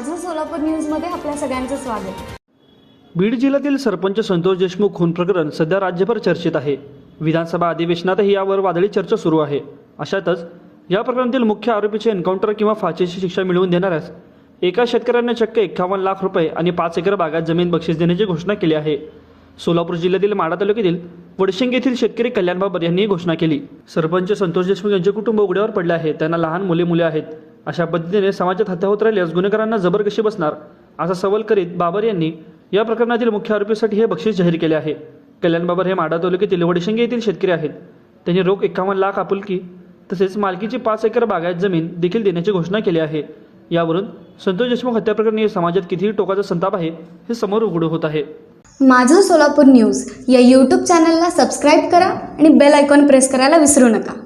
माझं सोलापूर न्यूजमध्ये आपल्या सगळ्यांचं स्वागत। बीड जिल्ह्यातील सरपंच संतोष देशमुख खून प्रकरण सध्या राज्यभर चर्चेत आहे। विधानसभा अधिवेशनातही यावर वादळी चर्चा सुरू आहे। अशातच या प्रकरणातील मुख्य आरोपीचे एन्काउंटर किंवा फाशीची शिक्षा मिळवून देणाऱ्यास एका शेतकऱ्याने चक्क 51 लाख रुपये आणि 5 एकर बागात जमीन बक्षीस देण्याची घोषणा केली आहे। सोलापूर जिल्ह्यातील माढा तालुक्यातील वडशिंग येथील शेतकरी कल्याण बाबर यांनी ही घोषणा केली। सरपंच संतोष देशमुख यांचे कुटुंब उघड्यावर पडले आहे। त्यांना लहान मुले आहेत। अशा पद्धतीने समाजात हत्या होत राहिल्यास गुन्हेगारांना जबर कशी बसणार असा सवाल करीत बाबर यांनी या प्रकरणातील मुख्य आरोपीसाठी हे बक्षीस जाहीर केले आहे। कल्याण बाबर हे माढा तालुक्यातील वडशिंग येथील शेतकरी आहेत। त्यांनी रोख 51 लाख आपुलकी तसेच मालकीची 5 एकर बागायत जमीन देखील देण्याची घोषणा केली आहे। यावरून संतोष देशमुख हत्या प्रकरणी समाजात कितीही टोकाचा संताप आहे हे समोर उघड होत आहे। माझं सोलापूर न्यूज या यूट्यूब चॅनलला सबस्क्राईब करा आणि बेल आयकॉन प्रेस करायला विसरू नका।